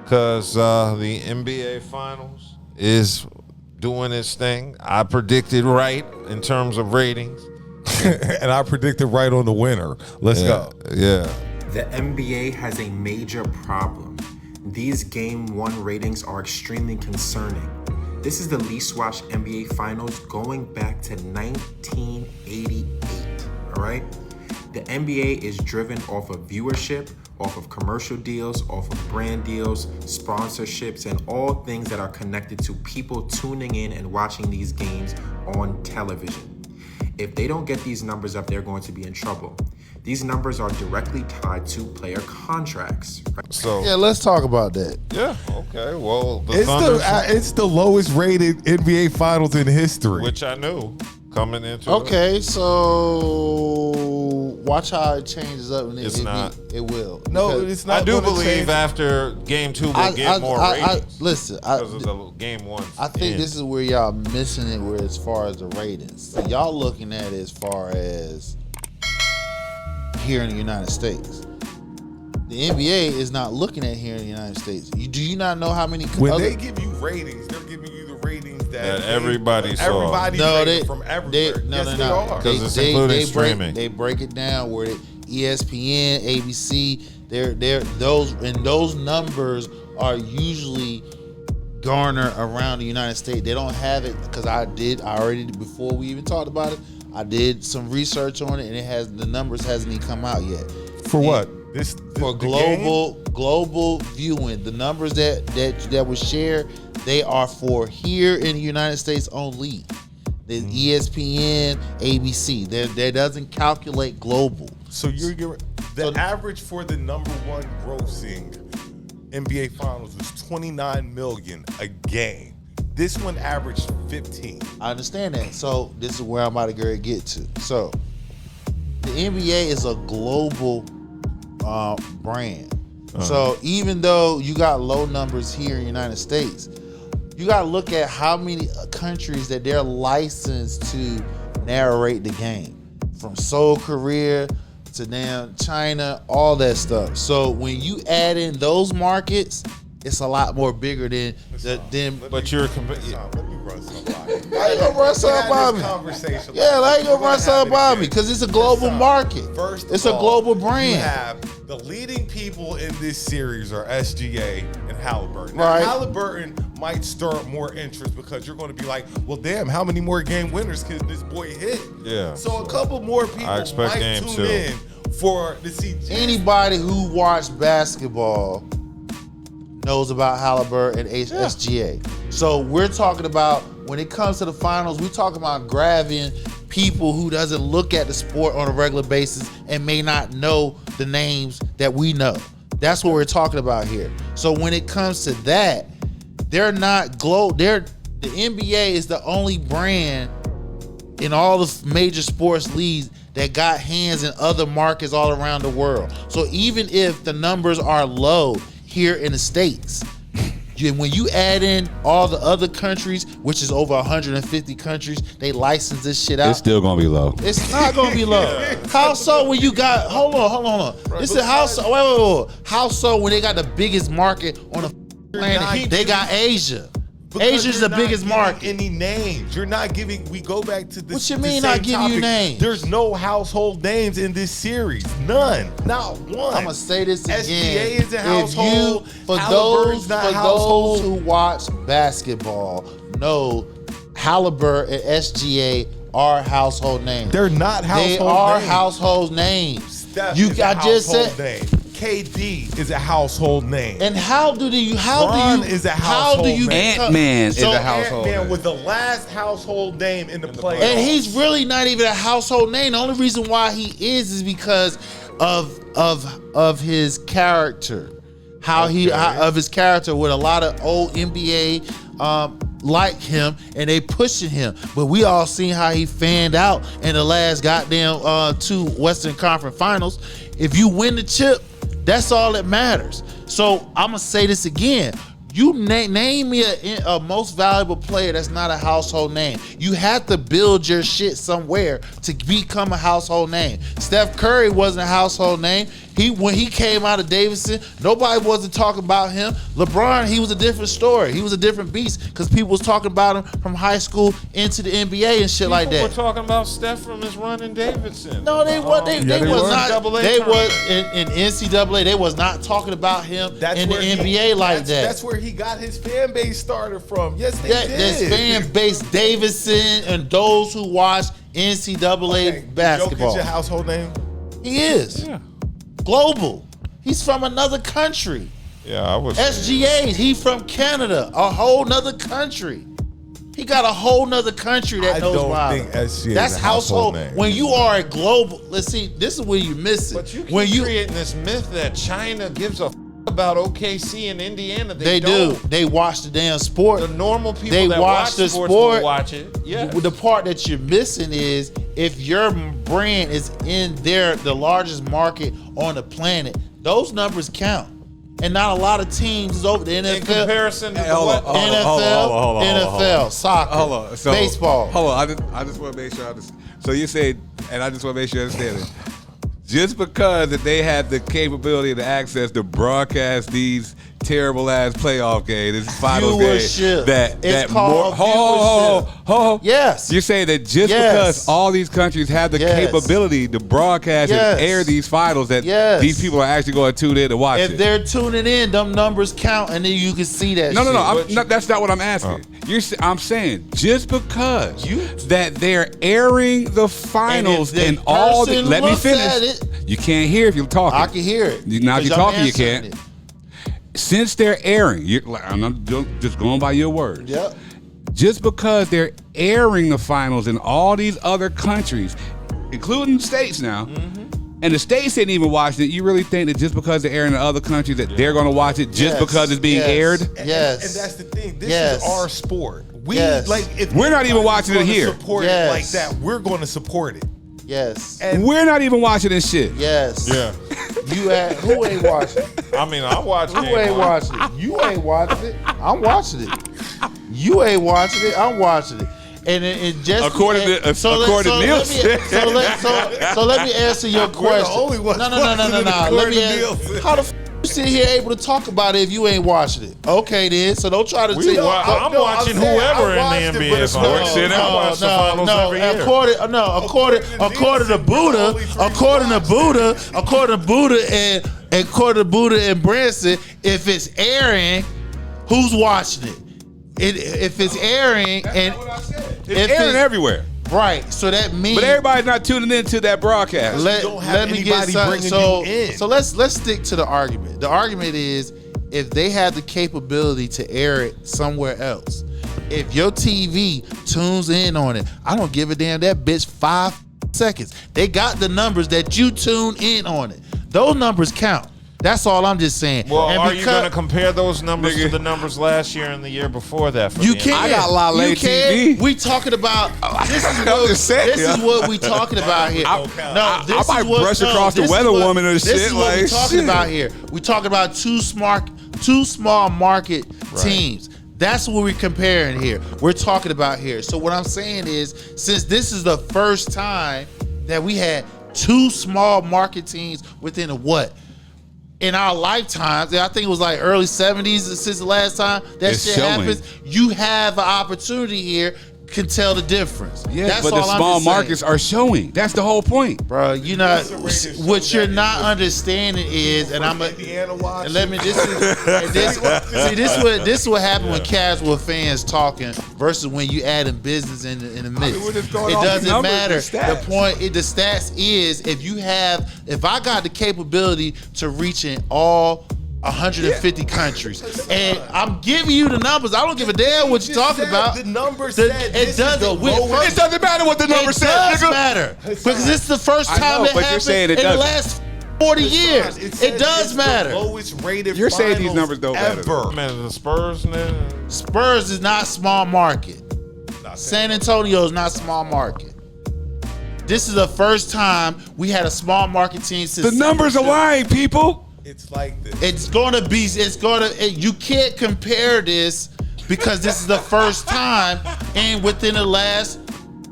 because the NBA Finals is doing its thing. I predicted right in terms of ratings. And I predicted right on the winner. Let's go. Yeah. The NBA has a major problem. These Game 1 ratings are extremely concerning. This is the least watched NBA Finals going back to 1988, all right? The NBA is driven off of viewership, off of commercial deals, off of brand deals, sponsorships, and all things that are connected to people tuning in and watching these games on television. If they don't get these numbers up, they're going to be in trouble. These numbers are directly tied to player contracts. Right? So Yeah, let's talk about that. yeah, okay. Well, It's the lowest rated NBA Finals in history. which I knew coming into Okay, so watch how it changes up. And It's not. It will. No, Because it's not. I do gonna believe change. after game 2 we'll get more ratings listen, because of the game 1. I think this is where y'all missing it. Where as far as the ratings, so y'all looking at it as far as here in the United States. The NBA is not looking at here in the United States. Do you not know how many? When they give you ratings, they're giving you the ratings that everybody saw. Everybody's rated from everywhere. No, Yes, no. they are. Because it's including streaming. They break it down where ESPN, ABC, those numbers are usually garner around the United States. They don't have it because I already before we even talked about it. I did some research on it, and the numbers hasn't even come out yet. For what? For global viewing, the numbers that was shared, they are for here in the United States only. The ESPN, ABC, that doesn't calculate global. So the average for the number one grossing NBA Finals was 29 million a game. This one averaged 15. I understand that. So this is where I'm about to get to. So the NBA is a global brand. So even though you got low numbers here in the United States, you got to look at how many countries that they're licensed to narrate the game, from Seoul, Korea to damn China, all that stuff. So when you add in those markets, it's a lot more bigger than. But you're Let me run something by you. How you gonna run something by me? Yeah, how you gonna run something by me? Because it's a global market. First, it's a global brand. You have the leading people in this series are SGA and Halliburton. Now, Right. Halliburton might stir up more interest because you're going to be like, well, damn, how many more game winners can this boy hit? Yeah. So a couple more people I expect might game tune 2. in to see Anybody who watched basketball knows about Halliburton and SGA. So we're talking about, when it comes to the finals, we're talking about grabbing people who doesn't look at the sport on a regular basis and may not know the names that we know. That's what we're talking about here. So when it comes to that, they're not the NBA is the only brand in all the major sports leagues that got hands in other markets all around the world. So even if the numbers are low here in the States, when you add in all the other countries, which is over 150 countries, they license this shit out. It's still gonna be low. It's not gonna be low. How so when you got hold on. This is how so wait. How so when they got the biggest market on the planet? They got Asia. Asia's the biggest market. Any names? You're not giving. We go back to this. What you mean not giving you names? There's no household names in this series. None. Not one. I'm gonna say this again. SGA is a household. For Halliburton's not household. those who watch basketball, know Halliburton and SGA are household names. They're not household names. They are household names. Steph You is a I just household said. name. KD is a household name. And how do you? Bron is a household name. Ant-Man is a household Ant-Man name. was the last household name in the playoffs. And he's really not even a household name. The only reason why he is because of his character. Of his character with a lot of old NBA like him, and they pushing him. But we all seen how he fanned out in the last goddamn 2 Western Conference Finals. If you win the chip, that's all that matters. So I'm gonna say this again. You name me a most valuable player that's not a household name. You have to build your shit somewhere to become a household name. Steph Curry wasn't a household name. When he came out of Davidson, nobody wasn't talking about him. LeBron, he was a different story. He was a different beast because people was talking about him from high school into the NBA and shit like that. We're talking about Steph from his run in Davidson. No, they was not. They was in NCAA. They was not talking about him in the NBA like that. That's where he got his fan base started from. Yes, they did. This fan base, Davidson, and those who watch NCAA basketball. Jokic your household name? He is. Yeah. Global. He's from another country. Yeah, I was. SGA, he from Canada, a whole nother country. He got a whole nother country that knows about him. That's household name. When you are a global, let's see, this is where you miss it. But you keep creating this myth that China gives a about OKC and Indiana. They do. They watch the damn sport. The normal people that watch the sport will watch it. Yeah. The part that you're missing is if your brand is in the largest market on the planet, those numbers count. And not a lot of teams is over the NFL. In comparison to NFL, soccer, baseball. Hold on. I just want to make sure I understand. So you say, and I just want to make sure I understand it. Just because that they had the capability and the access to broadcast these terrible ass playoff games, this finals game, that more. Ho. Yes. You say that just because all these countries have the capability to broadcast and air these finals, that these people are actually going to tune in to watch it. If they're tuning in, them numbers count, and then you can see that. No. That's not what I'm asking. I'm saying just because that they're airing the finals and all the. Let me finish. You can't hear if you're talking. I can hear it. Now if you're talking, you can't. Since they're airing, I'm just going by your words. Yep. Just because they're airing the finals in all these other countries, including the states now, and the states ain't even watching it, you really think that just because they're airing in other countries that they're going to watch it just because it's being aired? Yes. And that's the thing. This is our sport. If we're not even watching it here. Support it like that. We're going to support it. Yes. And we're not even watching this shit. Yes. Yeah. Who ain't watching it? I mean, I'm watching it. Who ain't watching it? You ain't watching it. I'm watching it. You ain't watching it. I'm watching it. And just according to Nielsen. So let me answer your question. No. Let me answer. How the f you sit here able to talk about it if you ain't watching it? Okay, then. So don't try to tell. I'm watching whoever in the NBA finals. I watch the finals every year. According to Buddha and Branson, if it's airing, who's watching it? If it's airing, that's what I said. It's airing everywhere. Right, so that means. But everybody's not tuning into that broadcast. Let me get something. So let's stick to the argument. The argument is if they have the capability to air it somewhere else. If your TV tunes in on it, I don't give a damn that bitch 5 seconds. They got the numbers that you tune in on it. Those numbers count. That's all I'm just saying. Well, are you going to compare those numbers to the numbers last year and the year before that? You can't. I got Lale TV. We talking about this is what we talking about here. I might brush across the weather woman or shit. This is what we talking about here. We talking about two small market teams. That's what we're comparing here. We're talking about here. So what I'm saying is, since this is the first time that we had two small market teams within in our lifetimes, I think it was like early 70s since the last time that shit happens, you have an opportunity here, can tell the difference. Yeah, that's but all the small markets are showing. That's the whole point. Bro, you know, what you're not understanding is, and I'm let me, this is what happened when casual fans talking versus when you add in business in the mix. It doesn't matter. The point, the stats is if I got the capability to reach in all 150 countries, and I'm giving you the numbers. I don't give a damn what you're talking about. The numbers said it doesn't matter what the numbers said. It does matter because this is the first time it happened in the last 40 years. It does matter. The lowest rated. You're saying these numbers don't matter. Man, the Spurs now. Spurs is not small market. San Antonio is not small market. This is the first time we had a small market team since the numbers are lying, people. It's like this. You can't compare this because this is the first time and within the last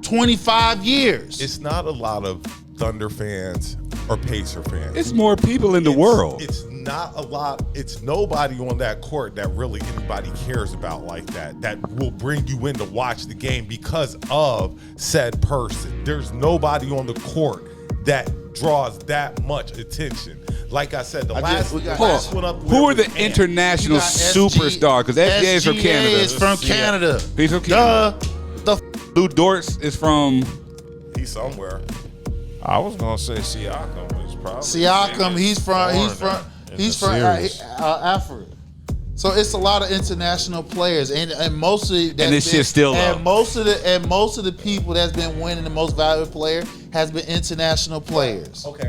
25 years. It's not a lot of Thunder fans or Pacer fans. It's more people in the world. It's not a lot. It's nobody on that court that really anybody cares about like that. That will bring you in to watch the game because of said person. There's nobody on the court that draws that much attention. Like I said, the last one up. Who are the was international You got superstars? Because SGA is from Canada. is from Canada. He's from Canada. Lou Dortz is from. He's somewhere. I was gonna say Siakam is probably. Siakam, he's from series. Africa. So it's a lot of international players, and most of this shit's still up. most of the people that's been winning the most valuable player has been international players. Okay,